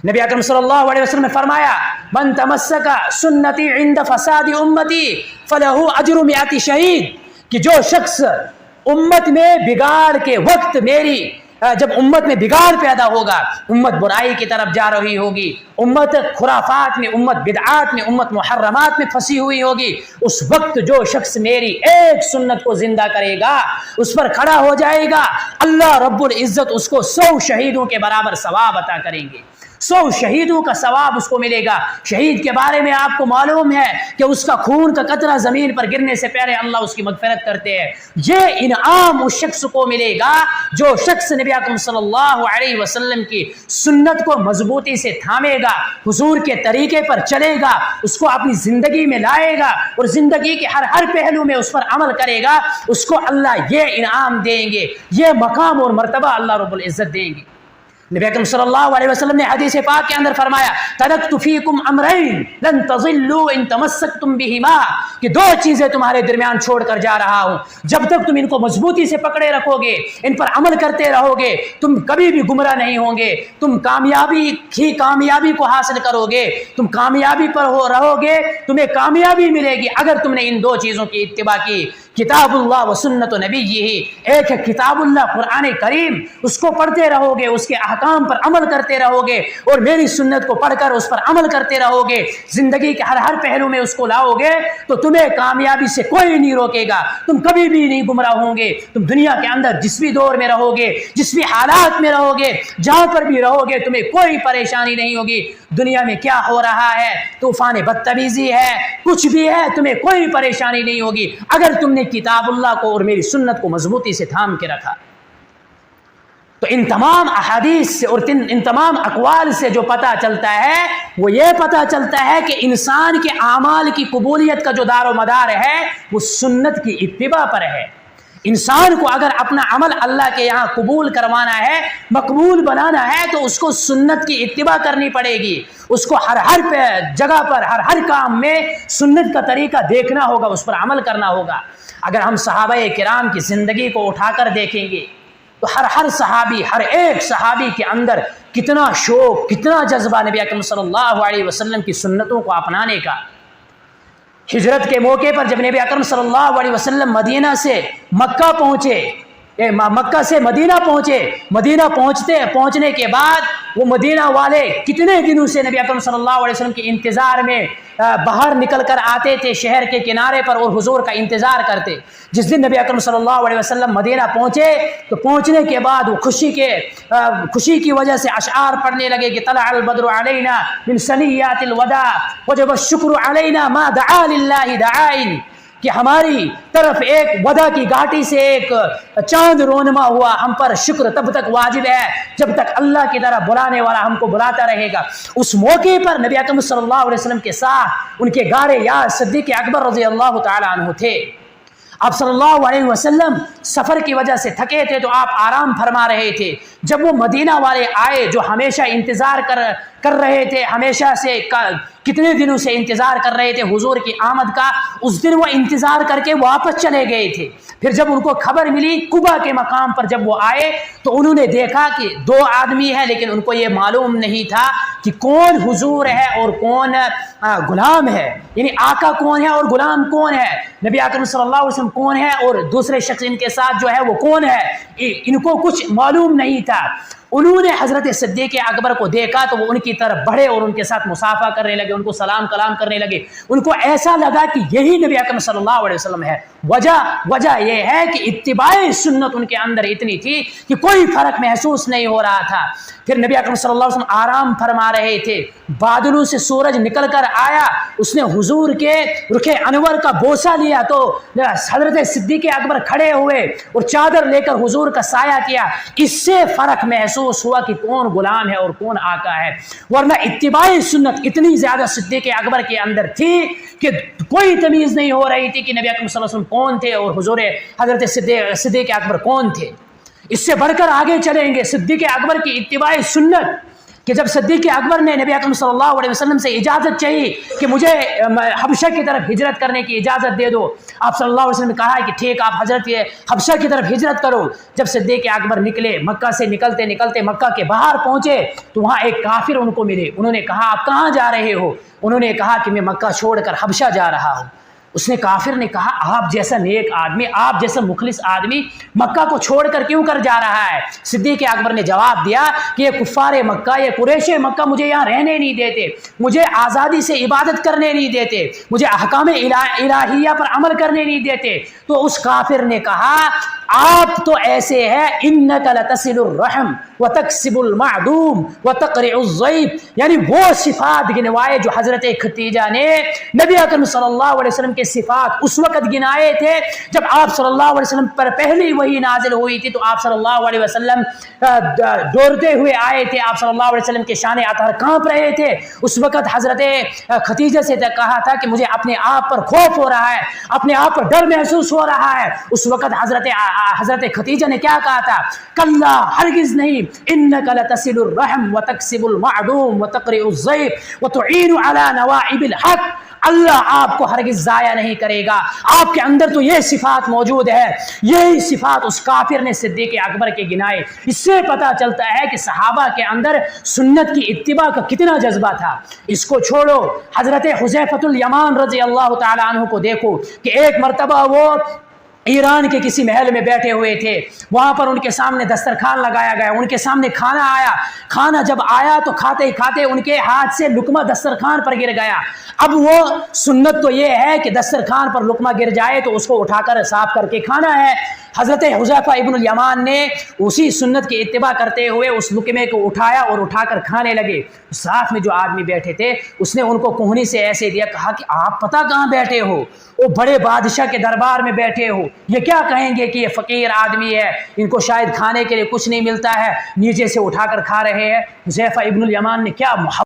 نبی اکرم صلی اللہ علیہ وسلم نے فرمایا من تمسک سنتی عند فساد امتی فلہ اجر مئات شہید، کہ جو شخص امت میں بگاڑ کے وقت میری، جب امت میں بگاڑ پیدا ہوگا، امت برائی کی طرف جا رہی ہوگی، امت خرافات میں، امت بدعات میں، امت محرمات میں پھنسی ہوئی ہوگی، اس وقت جو شخص میری ایک سنت کو زندہ کرے گا، اس پر کھڑا ہو جائے گا، اللہ رب العزت اس کو 100 شہیدوں کے برابر ثواب عطا کریں گے، 100 شہیدوں کا ثواب اس کو ملے گا۔ شہید کے بارے میں آپ کو معلوم ہے کہ اس کا خون کا قطرہ زمین پر گرنے سے پہلے اللہ اس کی مغفرت کرتے ہیں۔ یہ انعام اس شخص کو ملے گا جو شخص نبی اکرم صلی اللہ علیہ وسلم کی سنت کو مضبوطی سے تھامے گا، حضور کے طریقے پر چلے گا، اس کو اپنی زندگی میں لائے گا اور زندگی کے ہر پہلو میں اس پر عمل کرے گا، اس کو اللہ یہ انعام دیں گے، یہ مقام اور مرتبہ اللہ رب العزت دیں گے۔ نبی اکرم صلی اللہ علیہ وسلم نے حدیث پاک کے اندر فرمایا ترکت فیکم امرین لن تضلوا ان تمسکتم بہما، کہ 2 چیزیں تمہارے درمیان چھوڑ کر جا رہا ہوں، جب تک تم ان کو مضبوطی سے پکڑے رکھو گے، ان پر عمل کرتے رہو گے، تم کبھی بھی گمراہ نہیں ہوں گے، تم کامیابی کو حاصل کرو گے، تم کامیابی پر رہو گے، تمہیں کامیابی ملے گی اگر تم نے ان 2 چیزوں کی اتباع کی، کتاب اللہ و سنت نبی ہی۔ ایک ہے کتاب اللہ قرآن کریم، اس کو پڑھتے رہو گے، اس کے احکام پر عمل کرتے رہو گے، اور میری سنت کو پڑھ کر اس پر عمل کرتے رہو گے، زندگی کے ہر پہلو میں اس کو لاؤ گے تو تمہیں کامیابی سے کوئی نہیں روکے گا، تم کبھی بھی نہیں گمراہ ہوں گے۔ تم دنیا کے اندر جس بھی دور میں رہو گے، جس بھی حالات میں رہو گے، جہاں پر بھی رہو گے، تمہیں کوئی پریشانی نہیں ہوگی۔ دنیا میں کیا ہو رہا ہے، طوفان بدتمیزی ہے، کچھ بھی ہے، تمہیں کوئی پریشانی نہیں ہوگی اگر تم نے کتاب اللہ کو اور میری سنت کو مضبوطی سے تھام کے رکھا۔ تو ان تمام احادیث سے اور ان تمام اقوال سے جو پتہ چلتا ہے وہ یہ پتہ چلتا ہے کہ انسان کے اعمال کی قبولیت کا جو دار و مدار ہے وہ سنت کی اتباع پر ہے۔ انسان کو اگر اپنا عمل اللہ کے یہاں قبول کروانا ہے، مقبول بنانا ہے، تو اس کو سنت کی اتباع کرنی پڑے گی، اس کو ہر جگہ پر ہر کام میں سنت کا طریقہ دیکھنا ہوگا، اس پر عمل کرنا ہوگا۔ اگر ہم صحابہ کرام کی زندگی کو اٹھا کر دیکھیں گے تو ہر صحابی، ہر ایک صحابی کے اندر کتنا شوق، کتنا جذبہ نبی اکرم صلی اللہ علیہ وسلم کی سنتوں کو اپنانے کا۔ ہجرت کے موقع پر جب نبی اکرم صلی اللہ علیہ وسلم مدینہ سے مکہ پہنچے، مکہ سے مدینہ پہنچے، مدینہ پہنچنے کے بعد وہ مدینہ والے کتنے دنوں سے نبی اکرم صلی اللہ علیہ وسلم کے انتظار میں باہر نکل کر آتے تھے شہر کے کنارے پر اور حضور کا انتظار کرتے۔ جس دن نبی اکرم صلی اللہ علیہ وسلم مدینہ پہنچے تو پہنچنے کے بعد وہ خوشی کی وجہ سے اشعار پڑھنے لگے کہ طلع البدر علینا من ثنیات الوداع وجب الشکر علینا ما دعا للہ دعائن، کہ ہماری طرف ایک ودا کی گھاٹی سے ایک چاند رونما ہوا، ہم پر شکر تب تک واجب ہے جب تک اللہ کی طرح بلانے والا ہم کو بلاتا رہے گا۔ اس موقع پر نبی اکرم صلی اللہ علیہ وسلم کے ساتھ ان کے غار یار صدیق اکبر رضی اللہ تعالی عنہ تھے۔ آپ صلی اللہ علیہ وسلم سفر کی وجہ سے تھکے تھے تو آپ آرام فرما رہے تھے۔ جب وہ مدینہ والے آئے جو ہمیشہ انتظار کر رہے تھے، ہمیشہ سے کتنے دنوں سے انتظار کر رہے تھے حضور کی آمد کا، اس دن وہ انتظار کر کے واپس چلے گئے تھے۔ پھر جب ان کو خبر ملی قبا کے مقام پر جب وہ آئے تو انہوں نے دیکھا کہ 2 آدمی ہیں، لیکن ان کو یہ معلوم نہیں تھا کہ کون حضور ہے اور کون غلام ہے، یعنی آقا کون ہے اور غلام کون ہے، نبی اکرم صلی اللہ علیہ وسلم کون ہے اور دوسرے شخص ان کے ساتھ جو ہے وہ کون ہے، ان کو کچھ معلوم نہیں تھا۔ انہوں نے حضرت صدیق اکبر کو دیکھا تو وہ ان کی طرف بڑھے اور ان کے ساتھ مصافحہ کرنے لگے، ان کو سلام کلام کرنے لگے۔ ان کو ایسا لگا کہ یہی نبی اکرم صلی اللہ علیہ وسلم ہے۔ وجہ یہ ہے کہ اتباع سنت ان کے اندر اتنی تھی کہ کوئی فرق محسوس نہیں ہو رہا تھا۔ پھر نبی اکرم صلی اللہ علیہ وسلم آرام فرما رہے تھے، بادلوں سے سورج نکل کر آیا، اس نے حضور کے رخ انور کا بوسہ لیا تو حضرت صدیق اکبر کھڑے ہوئے اور چادر لے کر حضور کا سایہ کیا۔ اس سے فرق محسوس ہوا کہ کون غلام ہے اور کون آقا ہے، ورنہ اتباع سنت اتنی زیادہ صدیق اکبر کے اندر تھی کہ کوئی تمیز نہیں ہو رہی تھی کہ نبی اکرم صلی اللہ علیہ وسلم کون تھے اور حضور حضرت صدیق اکبر کون تھے۔ اس سے بڑھ کر آگے چلیں گے، صدیق اکبر کی اتباع سنت کہ جب صدیق اکبر نے نبی اکرم صلی اللہ علیہ وسلم سے اجازت چاہی کہ مجھے حبشہ کی طرف ہجرت کرنے کی اجازت دے دو، آپ صلی اللہ علیہ وسلم نے کہا کہ ٹھیک، آپ حضرت حبشہ کی طرف ہجرت کرو۔ جب صدیق اکبر نکلے، مکہ سے نکلتے نکلتے مکہ کے باہر پہنچے تو وہاں ایک کافر ان کو ملے۔ انہوں نے کہا آپ کہاں جا رہے ہو؟ انہوں نے کہا کہ میں مکہ چھوڑ کر حبشہ جا رہا ہوں۔ اس نے کافر نے کہا آپ جیسا نیک آدمی، آپ جیسا مخلص آدمی مکہ کو چھوڑ کر کیوں کر جا رہا ہے؟ صدیق اکبر نے جواب دیا کہ یہ کفار مکہ، یہ قریش مکہ مجھے یہاں رہنے نہیں دیتے، مجھے آزادی سے عبادت کرنے نہیں دیتے، مجھے احکام الہیہ پر عمل کرنے نہیں دیتے۔ تو اس کافر نے کہا آپ تو ایسے ہیں، انک لتصل الرحم وتکسب المعدوم وتقرع الضیف، یعنی وہ صفات گنوائے جو حضرت ختیجہ نے نبی اکرم صلی اللہ علیہ وسلم کے صفات اس وقت گنائے تھے جب آپ صلی اللہ علیہ وسلم پر پہلی وحی نازل ہوئی تھی، تو آپ صلی اللہ علیہ وسلم دوڑتے ہوئے آئے تھے، آپ صلی اللہ علیہ وسلم کے شان اطہر کانپ رہے تھے۔ اس وقت حضرت ختیجہ سے کہا تھا کہ مجھے اپنے آپ پر خوف ہو رہا ہے، اپنے آپ پر ڈر محسوس ہو رہا ہے۔ اس وقت حضرت ختیجہ نے کیا کہا تھا؟ کلا، ہرگز نہیں، انک لتصل الرحم وتکسب المعدوم وتقرع الضیف وتعین علی نوائب الحق، اللہ آپ کو ہرگز ضائع نہیں کرے گا۔ آپ کے اندر تو یہ صفات موجود ہے۔ یہی صفات اس کافر نے صدیق اکبر کے گنائے۔ اس سے پتہ چلتا ہے کہ صحابہ کے اندر سنت کی اتباع کا کتنا جذبہ تھا۔ اس کو چھوڑو، حضرت حذیفۃ الیمان رضی اللہ تعالی عنہ کو دیکھو کہ ایک مرتبہ وہ ایران کے کسی محل میں بیٹھے ہوئے تھے، وہاں پر ان کے سامنے دسترخوان لگایا گیا، ان کے سامنے کھانا آیا۔ کھانا جب آیا تو کھاتے ہی کھاتے ان کے ہاتھ سے لقمہ دسترخوان پر گر گیا۔ اب وہ سنت تو یہ ہے کہ دسترخوان پر لقمہ گر جائے تو اس کو اٹھا کر صاف کر کے کھانا ہے۔ حضرت حذیفہ ابن الیمان نے اسی سنت کی اتباع کرتے ہوئے اس لقمے کو اٹھایا اور اٹھا کر کھانے لگے۔ ساتھ میں جو آدمی بیٹھے تھے اس نے ان کو کوہنی سے ایسے دیا، کہا کہ آپ پتہ کہاں بیٹھے ہو؟ وہ بڑے بادشاہ کے دربار میں بیٹھے ہو، یہ کیا کہیں گے کہ یہ فقیر آدمی ہے، ان کو شاید کھانے کے لیے کچھ نہیں ملتا ہے، نیچے سے اٹھا کر کھا رہے ہیں۔ حذیفہ ابن الیمان نے کیا محبت